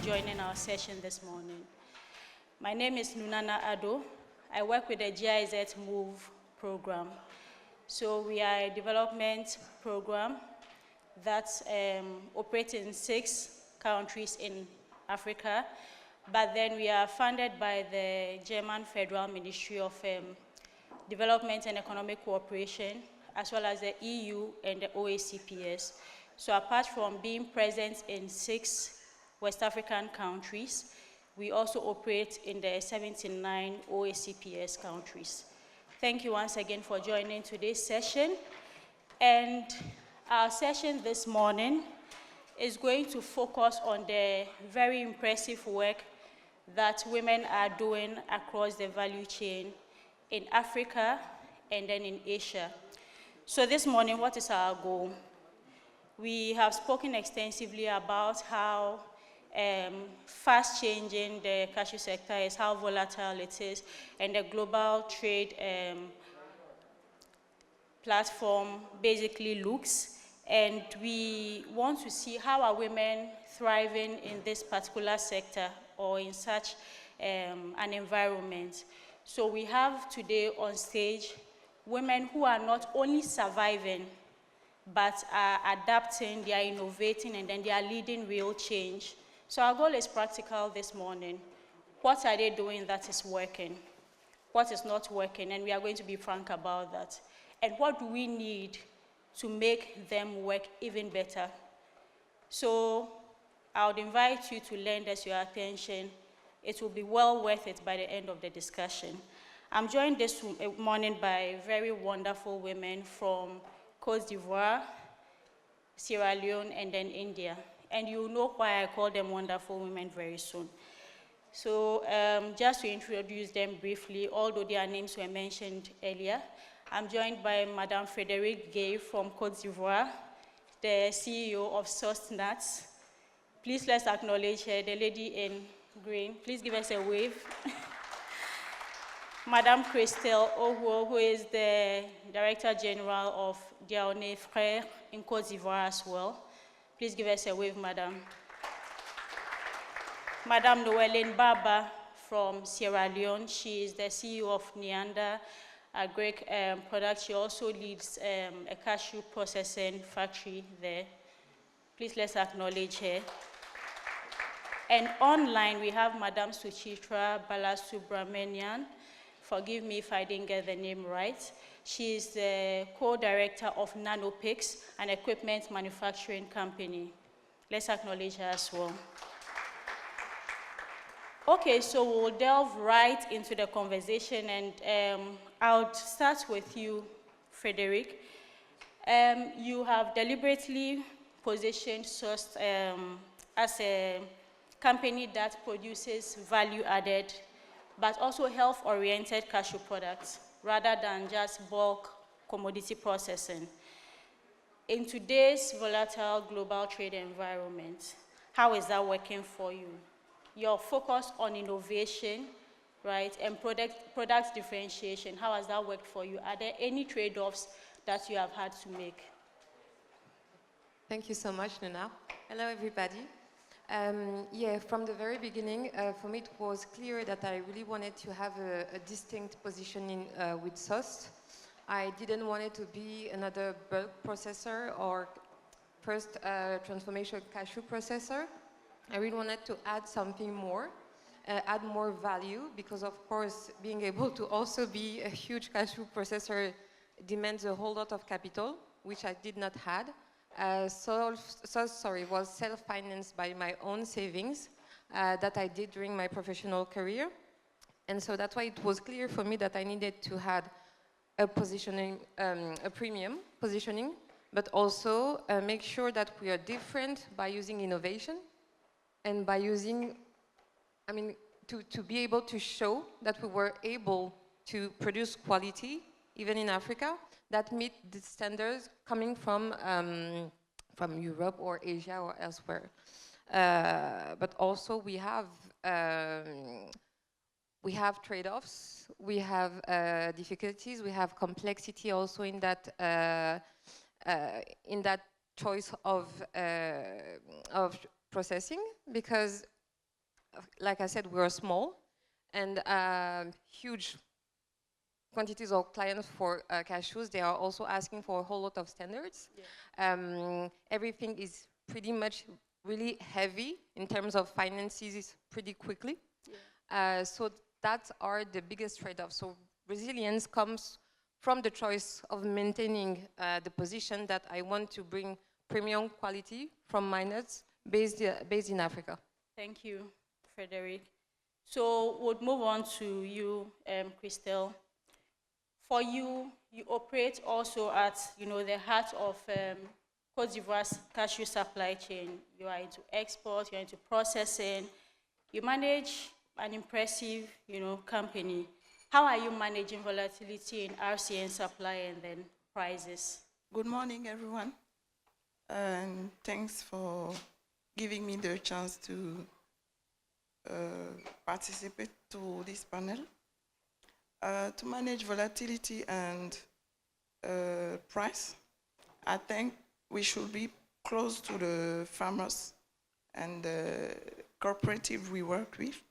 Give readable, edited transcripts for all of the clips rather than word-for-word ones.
joining our session this morning. My name is Nunana Addo. I work with the GIZ-MOVE program. So we are a development program that operates in 6 countries in Africa, but then we are funded by the German Federal Ministry of Development and Economic Cooperation, as well as the EU and the OACPS. So apart from being present in 6 West African countries, we also operate in the 79 OACPS countries. Thank you once again for joining today's session. And our session this morning is going to focus on the very impressive work that women are doing across the value chain in Africa and then in Asia. So this morning, what is our goal? We have spoken extensively about how fast changing the cashew sector is, how volatile it is, and the global trade platform basically looks. And we want to see how are women thriving in this particular sector or in such an environment. So we have today on stage women who are not only surviving, but are adapting, they are innovating, and then they are leading real change. So our goal is practical this morning. What are they doing that is working? What is not working? And we are going to be frank about that. And what do we need to make them work even better? So I would invite you to lend us your attention. It will be well worth it by the end of the discussion. I'm joined this morning by very wonderful women from Côte d'Ivoire, Sierra Leone, and then India. And you know why I call them wonderful women very soon. So just to introduce them briefly, although their names were mentioned earlier, I'm joined by Madame Frederique Guei from Côte d'Ivoire, the CEO of SOST.CI. Please let's acknowledge her, the lady in green. Please give us a wave. Madame Christelle, Ohouo, who is the Director General of Diaoune in Côte d'Ivoire as well. Please give us a wave, Madame. Madame Noellen Barber from Sierra Leone. She is the CEO of Nunana Agro products. She also leads a cashew processing factory there. Please let's acknowledge her. And online, we have Madame Suchithra Balasubramanian. Forgive me if I didn't get the name right. She is the co-director of nanoPix, an equipment manufacturing company. Let's acknowledge her as well. Okay, so we'll delve right into the conversation, and I'll start with you, Frederique. You have deliberately positioned SOST as a company that produces value-added, but also health-oriented cashew products, rather than just bulk commodity processing. In today's volatile global trade environment, how is that working for you? Your focus on innovation, right, and product differentiation, how has that worked for you? Are there any trade-offs that you have had to make? Thank you so much, Nuna. Hello, everybody. Yeah, from the very beginning, for me it was clear that I really wanted to have a distinct positioning with SOST. I didn't want it to be another bulk processor or first transformation cashew processor. I really wanted to add something more, add more value, because of course being able to also be a huge cashew processor demands a whole lot of capital, which I did not have. Was self-financed by my own savings that I did during my professional career. And so that's why it was clear for me that I needed to have a positioning, a premium positioning, but also make sure that we are different by using innovation and by using, to be able to show that we were able to produce quality, even in Africa, that meet the standards coming from Europe or Asia or elsewhere. But also we have trade-offs, we have difficulties, we have complexity also in that choice of processing, because like I said, we're small, and huge quantities of clients for cashews. They are also asking for a whole lot of standards. Yeah. Everything is pretty much really heavy in terms of finances pretty quickly. Yeah. So that are the biggest trade-offs. So resilience comes from the choice of maintaining the position that I want to bring premium quality from my nuts based in Africa. Thank you, Frederique. So we'll move on to you, Christelle. For you, you operate also at the heart of Côte d'Ivoire's cashew supply chain. You are into export, you're into processing. You manage an impressive company. How are you managing volatility in RCN supply and then prices? Good morning, everyone. And thanks for giving me the chance to participate to this panel. To manage volatility and price, I think we should be close to the farmers and the cooperative we work with.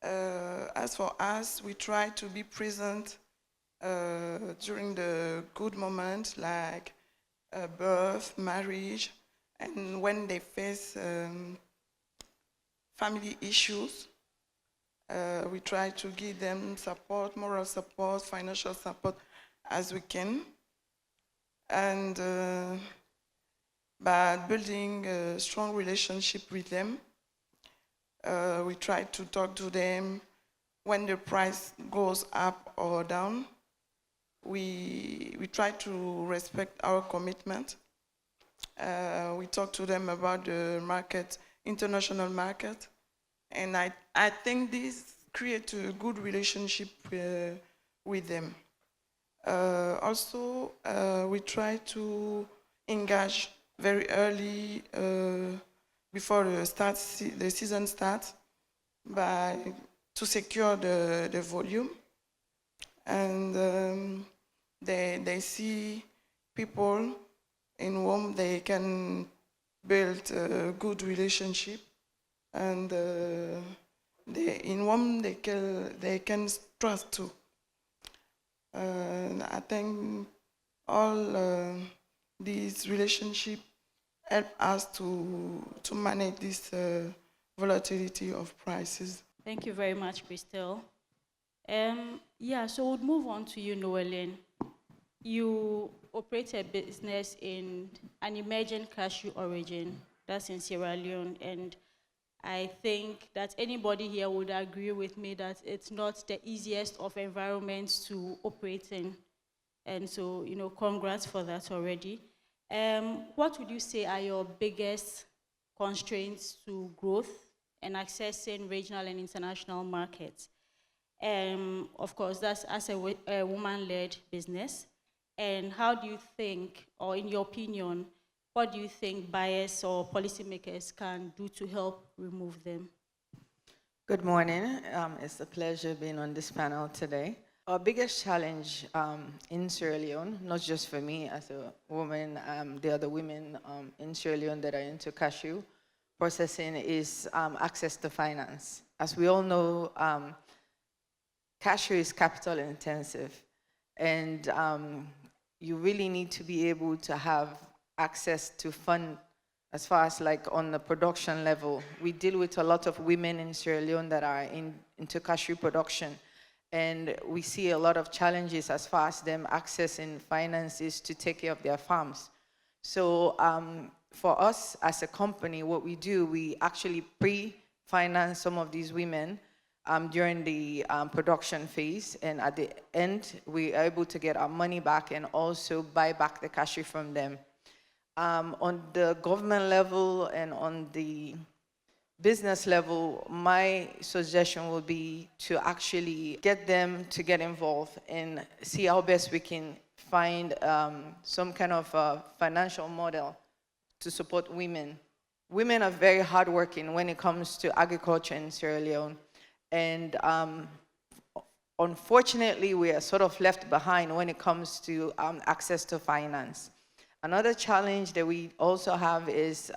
As for us, we try to be present during the good moments like birth, marriage, and when they face family issues. We try to give them support, moral support, financial support as we can. And by building a strong relationship with them, we try to talk to them when the price goes up or down. We try to respect our commitment. We talk to them about the market, international market. And I think this creates a good relationship with them. Also, we try to engage very early before the season starts to secure the volume. And they see people in whom they can build a good relationship. And in one they can trust too. I think all these relationships help us to manage this volatility of prices. Thank you very much, Christelle. Yeah, so we'll move on to you, Noellen. You operate a business in an emerging cashew origin, that's in Sierra Leone, and I think that anybody here would agree with me that it's not the easiest of environments to operate in. And so, congrats for that already. What would you say are your biggest constraints to growth and accessing regional and international markets? Of course, that's as a woman-led business. And how do you think, or in your opinion, what do you think buyers or policymakers can do to help remove them? Good morning. It's a pleasure being on this panel today. Our biggest challenge in Sierra Leone, not just for me as a woman, the other women in Sierra Leone that are into cashew processing is access to finance. As we all know, cashew is capital intensive, and you really need to be able to have access to fund as far as like on the production level. We deal with a lot of women in Sierra Leone that are into cashew production, and we see a lot of challenges as far as them accessing finances to take care of their farms. So for us as a company, what we do, we actually pre-finance some of these women during the production phase, and at the end, we are able to get our money back and also buy back the cashew from them. On the government level and on the business level, my suggestion would be to actually get them to get involved and see how best we can find some kind of financial model to support women. Women are very hardworking when it comes to agriculture in Sierra Leone. And unfortunately, we are sort of left behind when it comes to access to finance. Another challenge that we also have is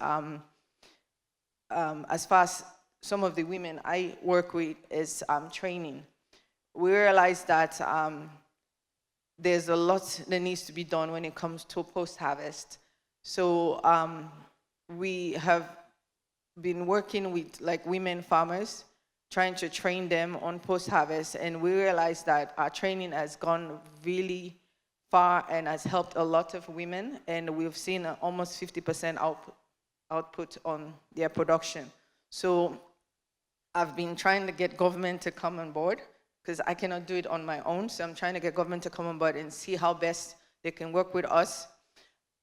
as far as some of the women I work with is training. We realize that there's a lot that needs to be done when it comes to post-harvest. So we have been working with like women farmers, trying to train them on post-harvest, and we realized that our training has gone really far and has helped a lot of women, and we've seen almost 50% output on their production. So I've been trying to get government to come on board, because I cannot do it on my own, so I'm trying to get government to come on board and see how best they can work with us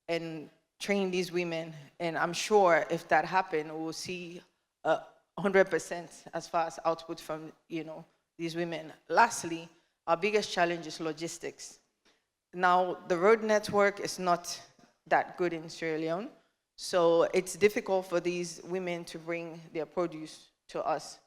and train these women. And I'm sure if that happens, we'll see 100% as far as output from these women. Lastly, our biggest challenge is logistics. Now, the road network is not that good in Sierra Leone, so it's difficult for these women to bring their produce to us.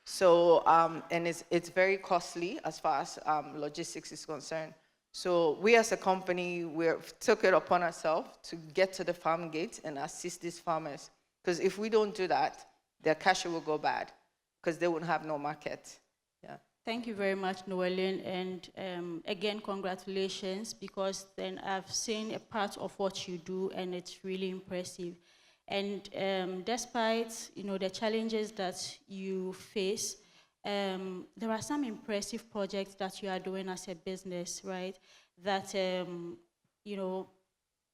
So, and it's very costly as far as logistics is concerned. So we as a company, we took it upon ourselves to get to the farm gate and assist these farmers. Because if we don't do that, their cashew will go bad, because they won't have no market. Yeah. Thank you very much, Noellen, and again, congratulations, because then I've seen a part of what you do, and it's really impressive. And despite the challenges that you face, there are some impressive projects that you are doing as a business, right? That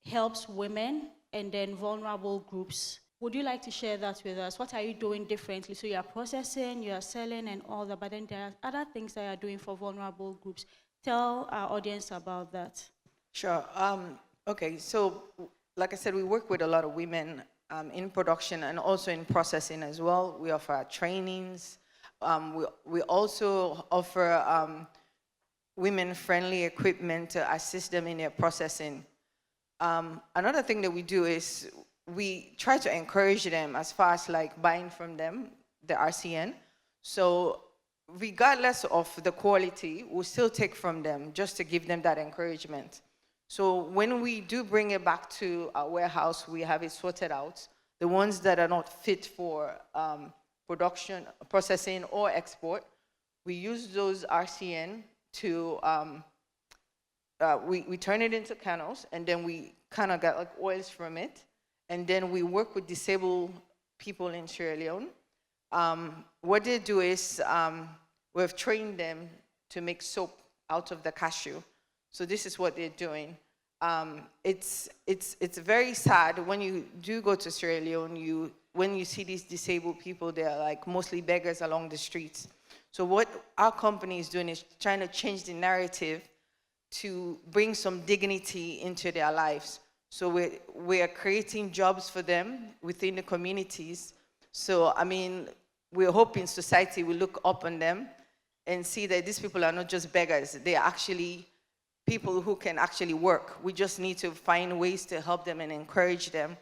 helps women and then vulnerable groups. Would you like to share that with us? What are you doing differently? So you are processing, you are selling, and all that, but then there are other things that you are doing for vulnerable groups. Tell our audience about that. Sure. Okay, so like I said, we work with a lot of women in production and also in processing as well. We offer trainings. We also offer women-friendly equipment to assist them in their processing. Another thing that we do is we try to encourage them as far as like buying from them, the RCN. So regardless of the quality, we'll still take from them just to give them that encouragement. So when we do bring it back to our warehouse, we have it sorted out. The ones that are not fit for production, processing, or export, we use those RCN to, we turn it into kernels, and then we kind of get like oils from it. And then we work with disabled people in Sierra Leone. What they do is we've trained them to make soap out of the cashew. So this is what they're doing. It's very sad when you do go to Sierra Leone, when you see these disabled people, they're like mostly beggars along the streets. So what our company is doing is trying to change the narrative to bring some dignity into their lives. So we are creating jobs for them within the communities. So, I mean, we're hoping society will look up on them and see that these people are not just beggars. They are actually people who can actually work. We just need to find ways to help them and encourage them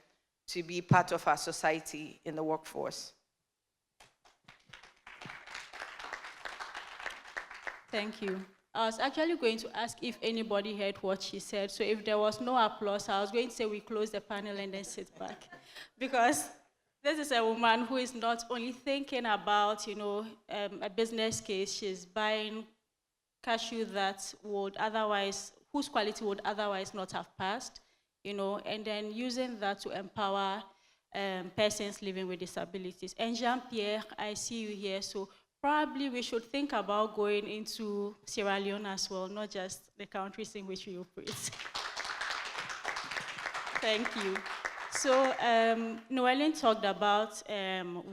to be part of our society in the workforce. Thank you. I was actually going to ask if anybody heard what she said. So if there was no applause, I was going to say we close the panel and then sit back. Because this is a woman who is not only thinking about, a business case, she's buying cashew that would otherwise, whose quality would otherwise not have passed, and then using that to empower persons living with disabilities. And Jean-Pierre, I see you here, so probably we should think about going into Sierra Leone as well, not just the countries in which we operate. Thank you. So Noellen talked about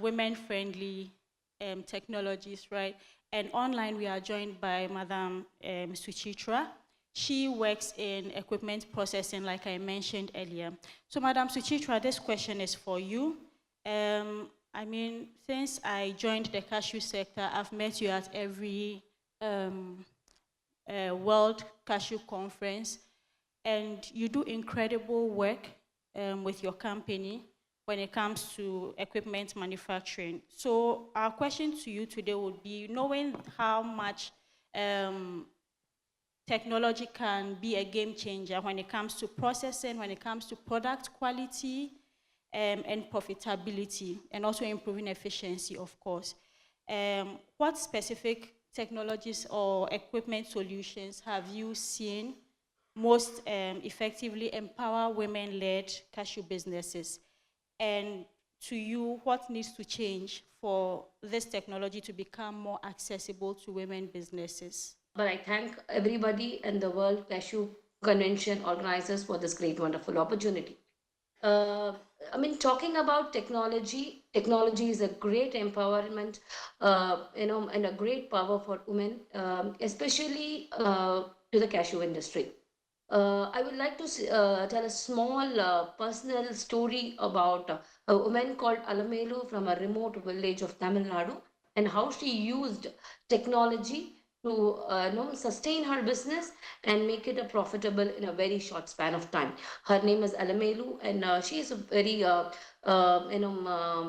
women-friendly technologies, right? And online we are joined by Madam Suchithra. She works in equipment processing, like I mentioned earlier. So Madam Suchithra, this question is for you. I mean, since I joined the cashew sector, I've met you at every World Cashew Conference, and you do incredible work with your company when it comes to equipment manufacturing. So our question to you today would be, knowing how much technology can be a game changer when it comes to processing, when it comes to product quality, and profitability, and also improving efficiency, of course. What specific technologies or equipment solutions have you seen most effectively empower women-led cashew businesses? And to you, what needs to change for this technology to become more accessible to women businesses? But I thank everybody and the World Cashew Convention organizers for this great, wonderful opportunity. I mean, talking about technology is a great empowerment, and a great power for women, especially to the cashew industry. I would like to tell a small personal story about a woman called Alamelu from a remote village of Tamil Nadu, and how she used technology to sustain her business and make it a profitable in a very short span of time. Her name is Alamelu, and she is a very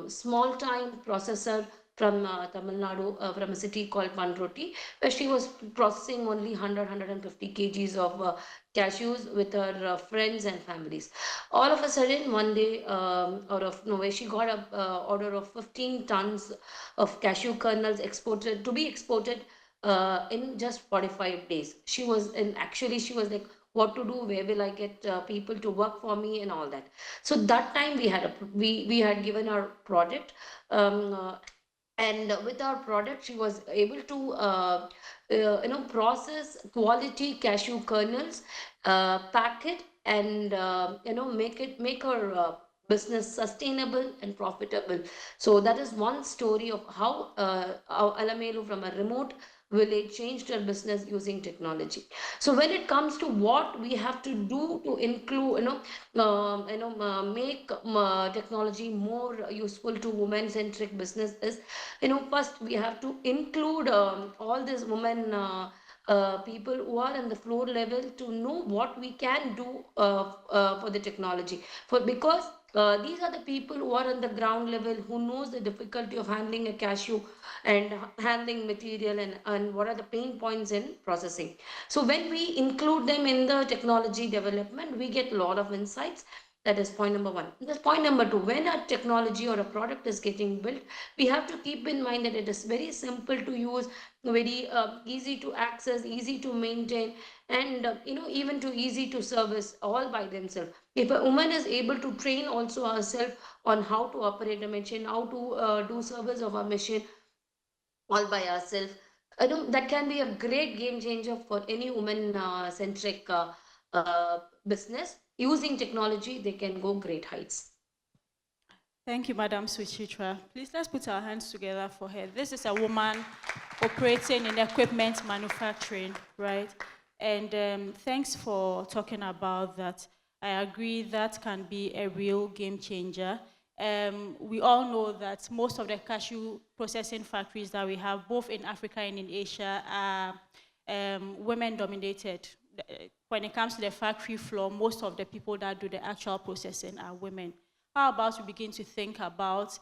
small time processor from Tamil Nadu, from a city called Pandroti, where she was processing only 150 kgs of cashews with her friends and families. All of a sudden, one day, out of nowhere, she got an order of 15 tons of cashew kernels to be exported in just 45 days. She was like, what to do, where will I get people to work for me, and all that. So that time we had given our product, and with our product she was able to process quality cashew kernels, pack it, and make her business sustainable and profitable. So that is one story of how Alamelu from a remote village changed her business using technology. So when it comes to what we have to do to include, make technology more useful to women-centric businesses, first we have to include all these women people who are on the floor level to know what we can do for the technology. Because these are the people who are on the ground level, who knows the difficulty of handling a cashew and handling material, and what are the pain points in processing. So when we include them in the technology development, we get a lot of insights. That is point number one. That's point number two. When a technology or a product is getting built, we have to keep in mind that it is very simple to use, very easy to access, easy to maintain, and even to easy to service all by themselves. If a woman is able to train also herself on how to operate a machine, how to do service of a machine all by herself, that can be a great game changer for any woman-centric business. Using technology, they can go great heights. Thank you, Madam Suchithra. Please, let's put our hands together for her. This is a woman operating in equipment manufacturing, right? And thanks for talking about that. I agree that can be a real game changer. We all know that most of the cashew processing factories that we have, both in Africa and in Asia, are women-dominated. When it comes to the factory floor, most of the people that do the actual processing are women. How about we begin to think about,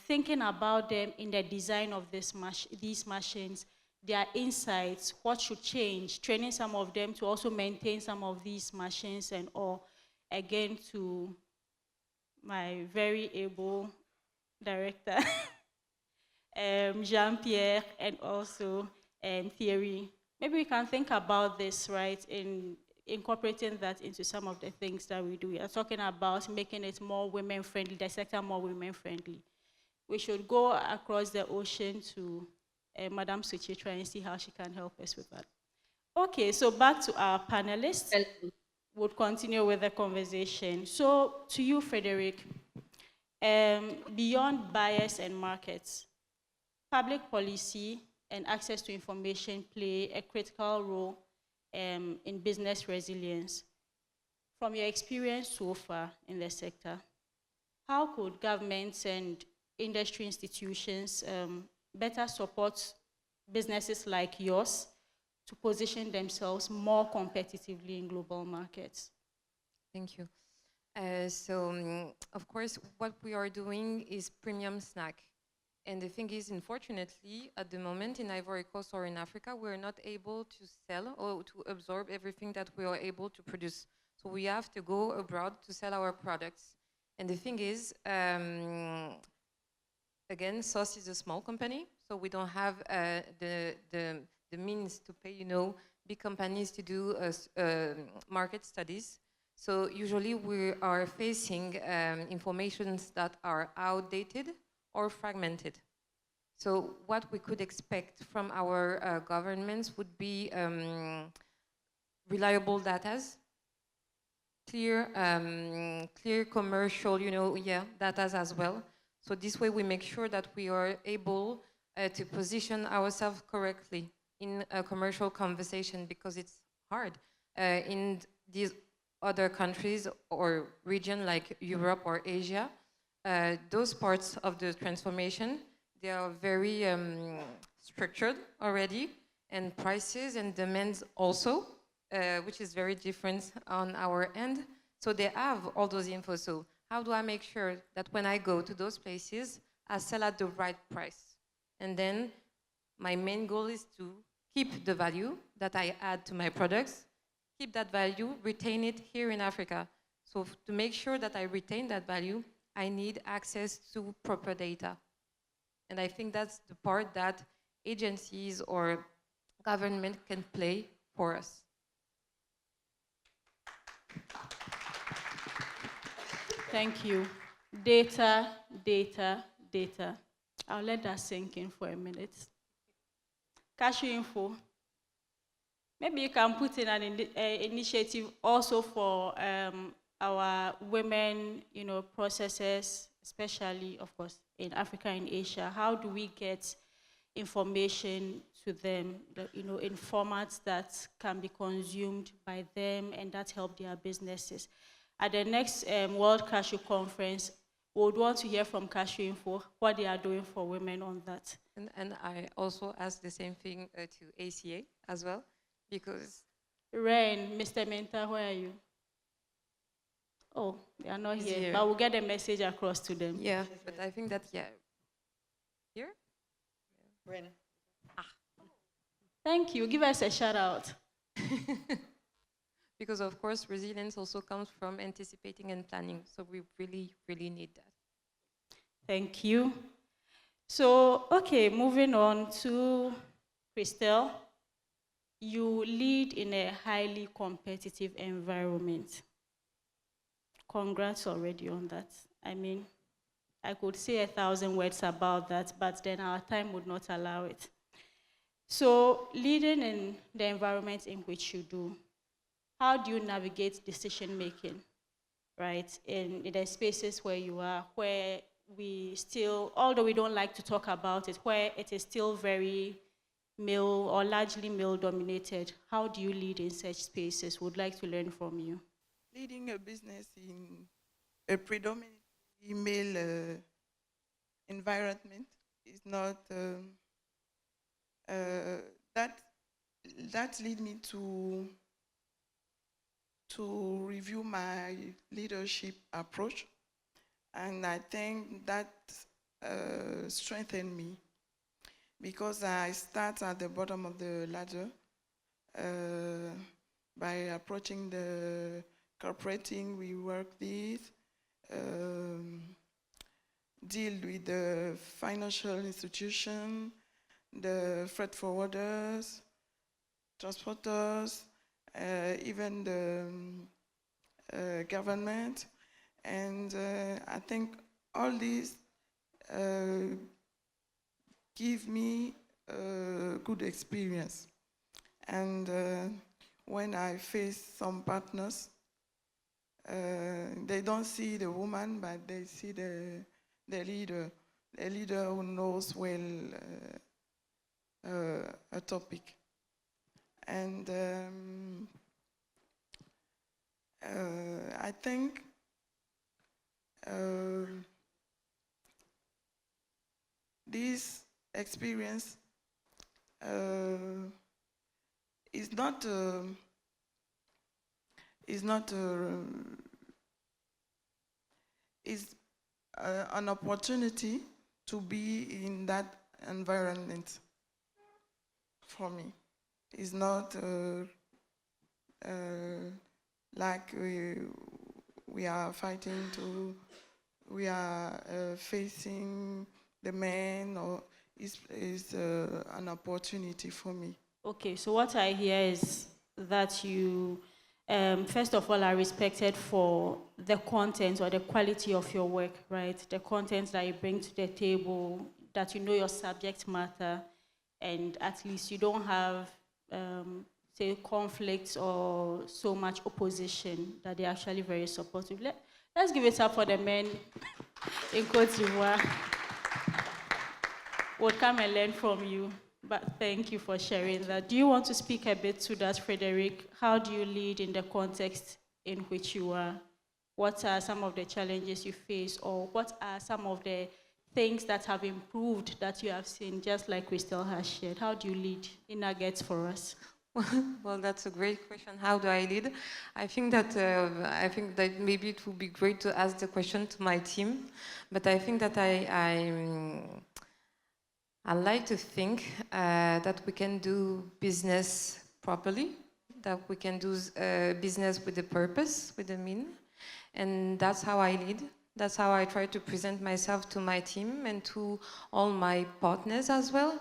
thinking about them in the design of these machines, their insights, what should change, training some of them to also maintain some of these machines and all. Again, to my very able director, Jean-Pierre, and also Thierry. Maybe we can think about this, right, in incorporating that into some of the things that we do. We are talking about making it more women-friendly, the sector more women-friendly. We should go across the ocean to Madam Suchithra and see how she can help us with that. Okay, so back to our panelists. We'll continue with the conversation. So to you, Frederique, beyond buyers and markets, public policy and access to information play a critical role in business resilience. From your experience so far in the sector, how could governments and industry institutions better support businesses like yours to position themselves more competitively in global markets? Thank you. Of course, what we are doing is premium snack. And the thing is, unfortunately, at the moment in Ivory Coast or in Africa, we're not able to sell or to absorb everything that we are able to produce. So we have to go abroad to sell our products. And the thing is, again, SOS is a small company, so we don't have the means to pay, you know, big companies to do market studies. So usually we are facing informations that are outdated or fragmented. So what we could expect from our governments would be reliable data, clear commercial, you know, data as well. So this way we make sure that we are able to position ourselves correctly in a commercial conversation, because it's hard in these other countries or region like Europe or Asia. Those parts of the transformation, they are very structured already, and prices and demands also, which is very different on our end. So they have all those info. So how do I make sure that when I go to those places, I sell at the right price? And then my main goal is to keep the value that I add to my products, keep that value, retain it here in Africa. So to make sure that I retain that value, I need access to proper data. And I think that's the part that agencies or government can play for us. Thank you. Data, data, data. I'll let that sink in for a minute. Cashew info. Maybe you can put in an initiative also for our women, you know, processors, especially, of course, in Africa and Asia. How do we get information to them, you know, in formats that can be consumed by them and that help their businesses? At the next World Cashew Conference, we would want to hear from Cashew Info what they are doing for women on that. And I also asked the same thing to ACA as well, because... Rain, Mr. Menta, where are you? Oh, they are not here, but we'll get the message across to them. Yeah, but I think that, here? Rain. Thank you. Give us a shout out. Because of course, resilience also comes from anticipating and planning. So we really, really need that. Thank you. So, okay, moving on to Christelle. You lead in a highly competitive environment. Congrats already on that. I mean, I could say 1,000 words about that, but then our time would not allow it. So, leading in the environment in which you do, how do you navigate decision-making, right, in the spaces where you are, where we still, although we don't like to talk about it, where it is still very male or largely male-dominated? How do you lead in such spaces? Would like to learn from you. Leading a business in a predominantly male environment is not, that lead me to review my leadership approach, and I think that strengthened me, because I start at the bottom of the ladder by approaching the corporating we work with, deal with the financial institution, the freight forwarders, transporters, even the government, and I think all these give me a good experience. And when I face some partners, they don't see the woman, but they see the leader who knows well a topic. And I think this experience is not an opportunity to be in that environment for me. It's not like we are fighting to we are facing the men, or is an opportunity for me. Okay, so what I hear is that you, first of all, are respected for the content or the quality of your work, right? The content that you bring to the table, that you know your subject matter, and at least you don't have, say, conflicts or so much opposition, that they're actually very supportive. Let's give it up for the men in Côte d'Ivoire. We'll come and learn from you. But thank you for sharing that. Do you want to speak a bit to that, Frederique? How do you lead in the context in which you are? What are some of the challenges you face, or what are some of the things that have improved that you have seen, just like Christelle has shared? How do you lead in nuggets for us? Well, that's a great question. How do I lead? I think that maybe it would be great to ask the question to my team, but I think that I like to think that we can do business properly, that we can do business with a purpose, with a meaning, and that's how I lead. That's how I try to present myself to my team and to all my partners as well.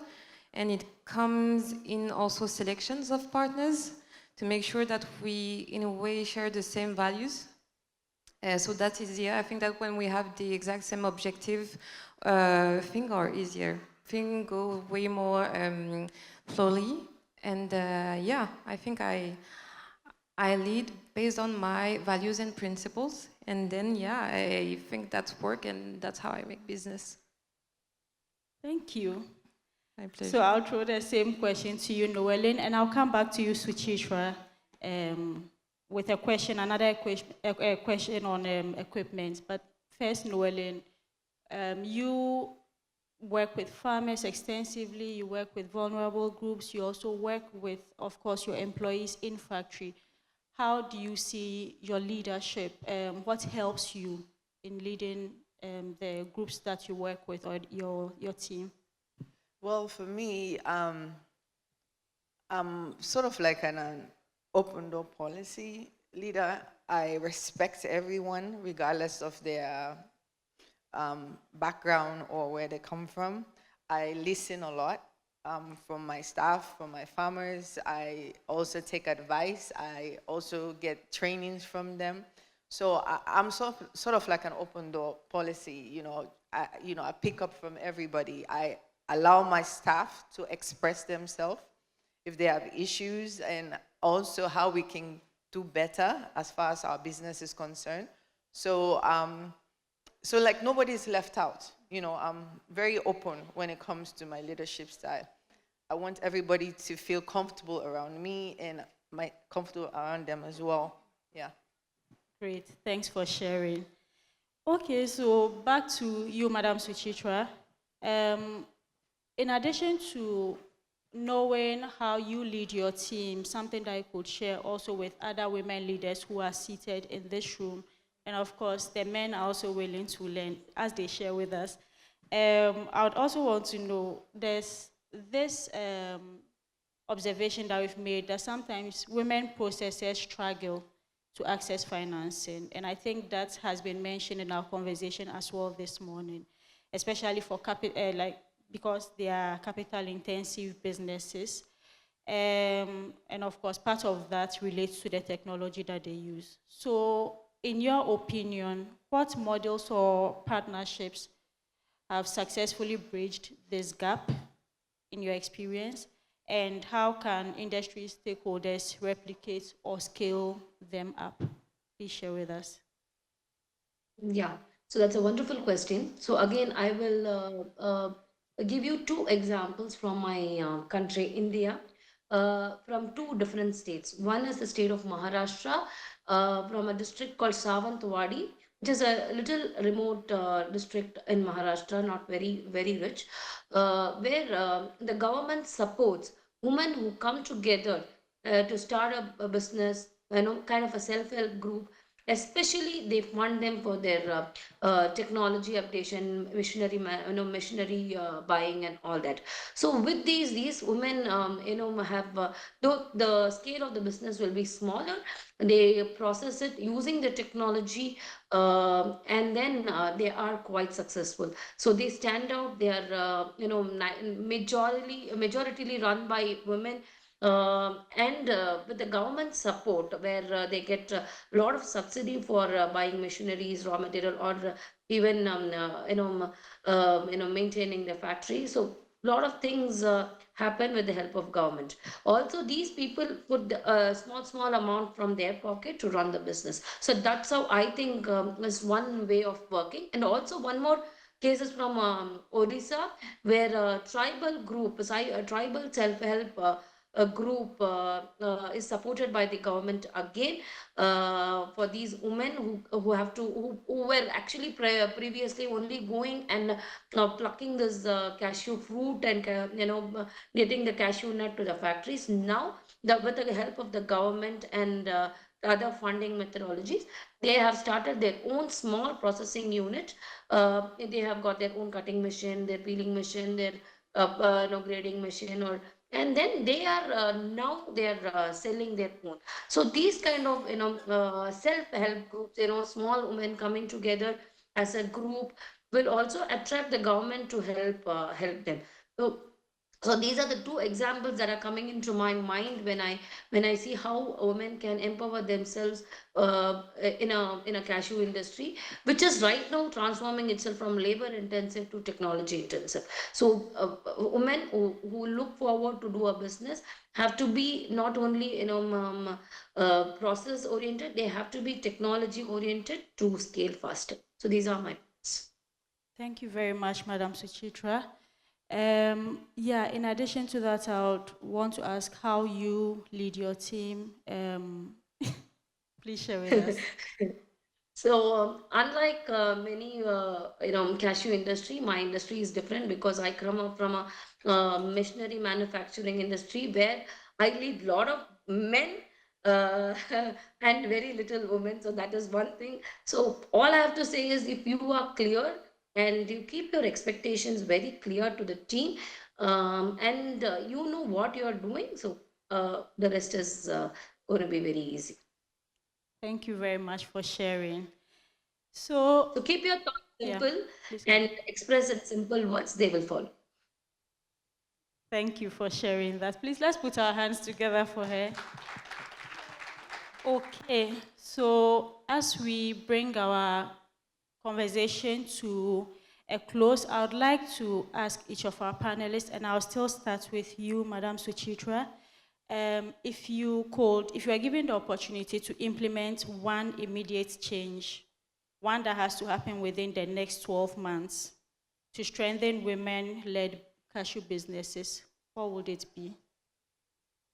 And it comes in also selections of partners to make sure that we, in a way, share the same values. So that's easier. I think that when we have the exact same objective, things are easier. Things go way more slowly. And yeah, I think I lead based on my values and principles. And then, yeah, I think that's work, and that's how I make business. Thank you. My pleasure. So I'll throw the same question to you, Noellen, and I'll come back to you, Suchithra, with a question, another question on equipment. But first, Noellen, you work with farmers extensively, you work with vulnerable groups, you also work with, of course, your employees in factory. How do you see your leadership? What helps you in leading the groups that you work with, or your team? Well, for me, I'm sort of like an open door policy leader. I respect everyone, regardless of their background or where they come from. I listen a lot from my staff, from my farmers. I also take advice. I also get trainings from them. So I'm sort of like an open door policy. I pick up from everybody. I allow my staff to express themselves if they have issues, and also how we can do better as far as our business is concerned. So, so like nobody's left out. I'm very open when it comes to my leadership style. I want everybody to feel comfortable around me, and comfortable around them as well. Yeah. Great, thanks for sharing. Okay, so back to you, Madam Suchithra. In addition to knowing how you lead your team, something that you could share also with other women leaders who are seated in this room, and of course, the men are also willing to learn as they share with us. I would also want to know, there's this observation that we've made that sometimes women processors struggle to access financing, and I think that has been mentioned in our conversation as well this morning, especially for because they are capital-intensive businesses. And of course, part of that relates to the technology that they use. So, in your opinion, what models or partnerships have successfully bridged this gap in your experience? And how can industry stakeholders replicate or scale them up? Please share with us. Yeah, so that's a wonderful question. So again, I will give you two examples from my country, India, from two different states. One is the state of Maharashtra, from a district called Sawantwadi, which is a little remote district in Maharashtra, not very, very rich, where the government supports women who come together to start a business, kind of a self-help group, Especially they fund them for their technology updation, machinery buying and all that. So with these women, have though the scale of the business will be smaller, they process it using the technology, and then they are quite successful. So they stand out. They are majoritarily run by women, and with the government support, where they get a lot of subsidy for buying machineries, raw material, or even maintaining the factory. So lot of things happen with the help of government. Also, these people put a small amount from their pocket to run the business. So that's how I think is one way of working. And also one more cases from Odisha, where a tribal group, a tribal self-help a group is supported by the government again, for these women who were actually previously only going and plucking this cashew fruit and getting the cashew nut to the factories. Now, with the help of the government and other funding methodologies, they have started their own small processing unit. They have got their own cutting machine, their peeling machine, their grading machine, or and then they are now they are selling their own. So these kind of self-help groups, small women coming together as a group, will also attract the government to help them. So these are the two examples that are coming into my mind when I see how women can empower themselves in a cashew industry, which is right now transforming itself from labor intensive to technology intensive. So women who look forward to do a business have to be not only process oriented, they have to be technology oriented to scale faster. So these are my points. Thank you very much, Madam Suchithra. Yeah, in addition to that, I would want to ask how you lead your team. Please share with us. So unlike many cashew industry, my industry is different because I come up from a machinery manufacturing industry where I lead a lot of men uh, and very little women. So that is one thing. So all I have to say is, if you are clear and you keep your expectations very clear to the team, and you know what you are doing, so the rest is going to be very easy. Thank you very much for sharing. So Keep your thoughts simple, yeah, and express in simple words, they will follow. Thank you for sharing that. Please, let's put our hands together for her. Okay, so as we bring our conversation to a close, I would like to ask each of our panelists, and I'll still start with you, Madam Suchithra. If you are given the opportunity to implement one immediate change, one that has to happen within the next 12 months to strengthen women-led cashew businesses, what would it be?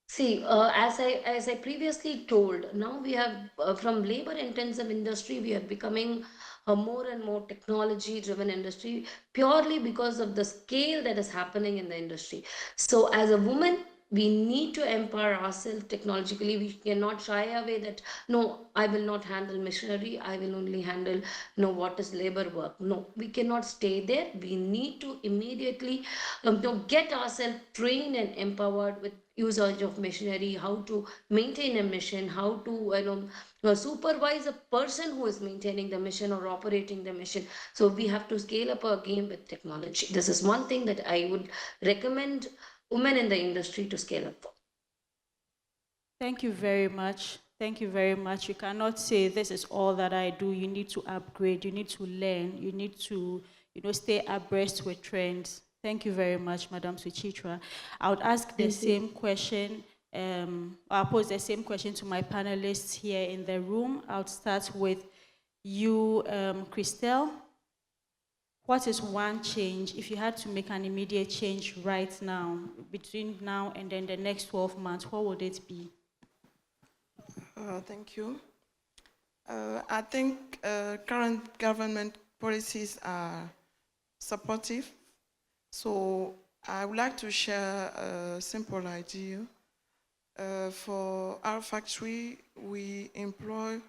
See, as I previously told, now we have from labor-intensive industry, we are becoming a more and more technology-driven industry purely because of the scale that is happening in the industry. So, as a woman, we need to empower ourselves technologically. We cannot shy away that no, I will not handle machinery. I will only handle what is labor work. No, we cannot stay there. We need to immediately get ourselves trained and empowered with usage of machinery, how to maintain a machine, how to supervise a person who is maintaining the machine or operating the machine. So we have to scale up our game with technology. This is one thing that I would recommend women in the industry to scale up for. Thank you very much. Thank you very much. You cannot say this is all that I do. You need to upgrade. You need to learn. You need to, stay abreast with trends. Thank you very much, Madam Suchithra. I would ask the same question. I'll pose the same question to my panelists here in the room. I'll start with you, Christelle. What is one change, if you had to make an immediate change right now, between now and then the next 12 months, what would it be? Thank you. I think current government policies are supportive. So I would like to share a simple idea. For our factory, we employ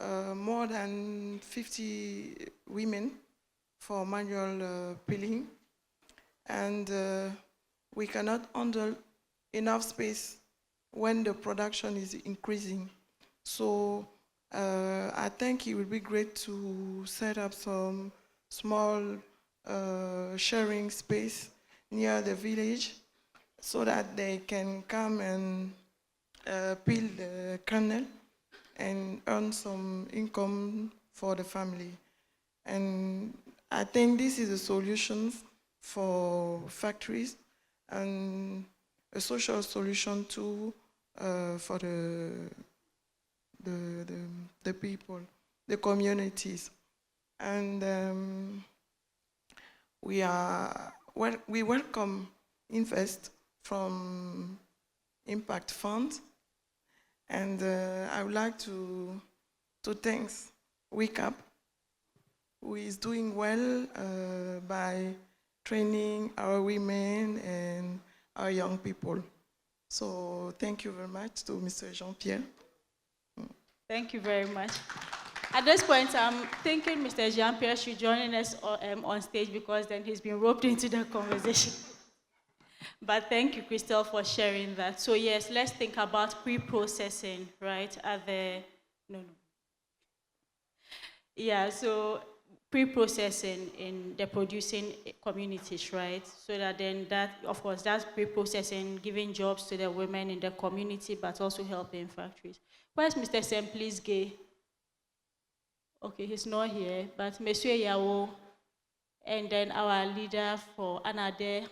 more than 50 women for manual peeling, and we cannot handle enough space when the production is increasing. So I think it would be great to set up some small sharing space near the village so that they can come and peel the kernel and earn some income for the family. And I think this is a solution for factories and a social solution too for the people, the communities. And we welcome invest from impact funds, and I would like to thank WeCap, who is doing well by training our women and our young people. So thank you very much to Mr. Jean-Pierre. Thank you very much. At this point, I'm thinking Mr. Jean-Pierre should join us on stage, because then he's been roped into the conversation. But thank you, Christelle, for sharing that. So yes, let's think about pre-processing, right? Yeah, so pre-processing in the producing communities, right? So that then that, of course, that's pre-processing, giving jobs to the women in the community, but also helping factories. Where's Mr. Simply's Guei? Okay, he's not here, but Monsieur Yao, and then our leader for Anade,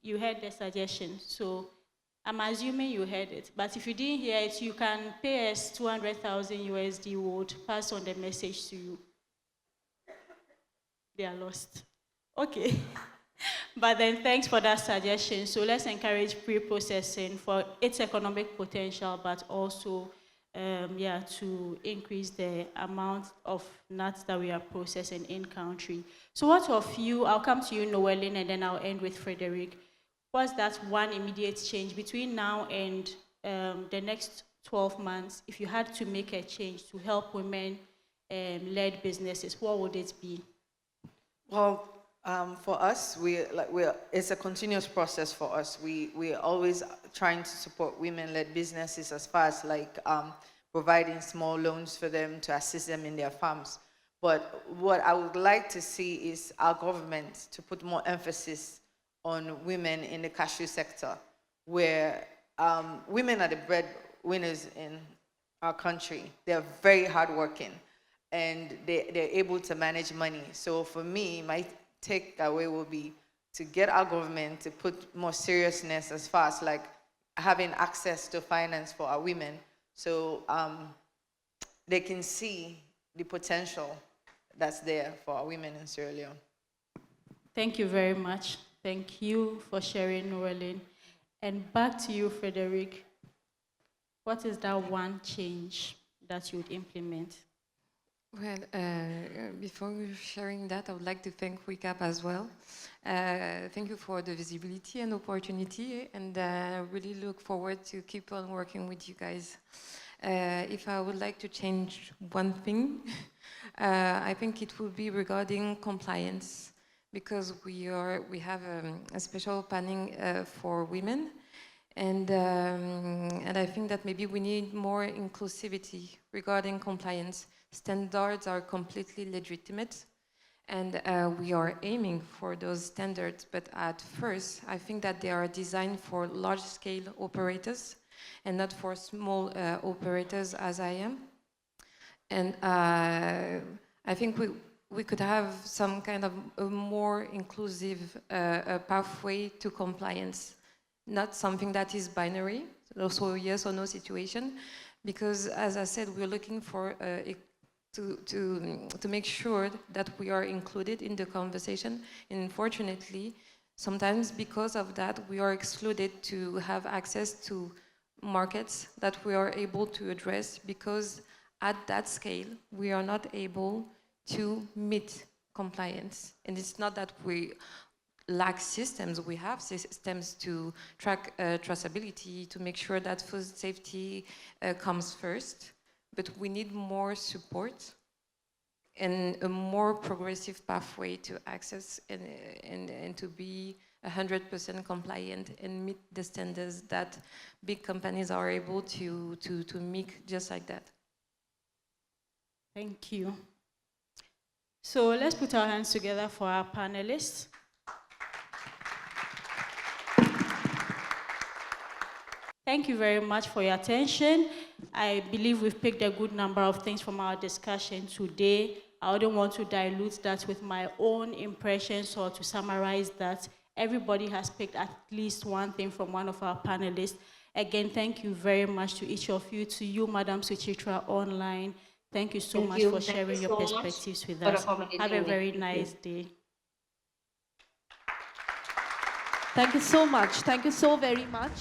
you heard the suggestion. So I'm assuming you heard it, but if you didn't hear it, you can pay us 200,000 USD, would pass on the message to you. They are lost. Okay. But then thanks for that suggestion. So let's encourage pre-processing for its economic potential, but also to increase the amount of nuts that we are processing in country. So what of you, I'll come to you, Noellen, and then I'll end with Frederique. What's that one immediate change between now and the next 12 months? If you had to make a change to help women-led businesses, what would it be? Well, for us, it's a continuous process for us. We're always trying to support women-led businesses as far as providing small loans for them to assist them in their farms. But what I would like to see is our government to put more emphasis on women in the cashew sector, where women are the breadwinners in our country. They're very hardworking, and they're able to manage money. So for me, my takeaway will be to get our government to put more seriousness as far as having access to finance for our women, so they can see the potential that's there for our women in Sierra Leone. Thank you very much. Thank you for sharing, Noellen. And back to you, Frederique. What is that one change that you would implement? Well, before sharing that, I would like to thank WeCap as well. Thank you for the visibility and opportunity, and really look forward to keep on working with you guys. If I would like to change one thing, I think it would be regarding compliance, because we have a special planning for women, and I think that maybe we need more inclusivity regarding compliance. Standards are completely legitimate, and we are aiming for those standards, but at first, I think that they are designed for large-scale operators and not for small operators as I am. And I think we could have some kind of a more inclusive pathway to compliance, not something that is binary, also a yes or no situation, because as I said, we're looking for to make sure that we are included in the conversation. And unfortunately, sometimes because of that, we are excluded to have access to markets that we are able to address, because at that scale, we are not able to meet compliance. And it's not that we lack systems. We have systems to track traceability, to make sure that food safety comes first. but we need more support and a more progressive pathway to access and to be 100% compliant and meet the standards that big companies are able to meet just like that. Thank you. So let's put our hands together for our panelists. Thank you very much for your attention. I believe we've picked a good number of things from our discussion today. I wouldn't want to dilute that with my own impressions or to summarize that. Everybody has picked at least one thing from one of our panelists. Again, thank you very much to each of you, to you, Madam Suchithra, online. Thank you so much for sharing your perspectives with us. Have a very nice day. Thank you so much. Thank you so very much.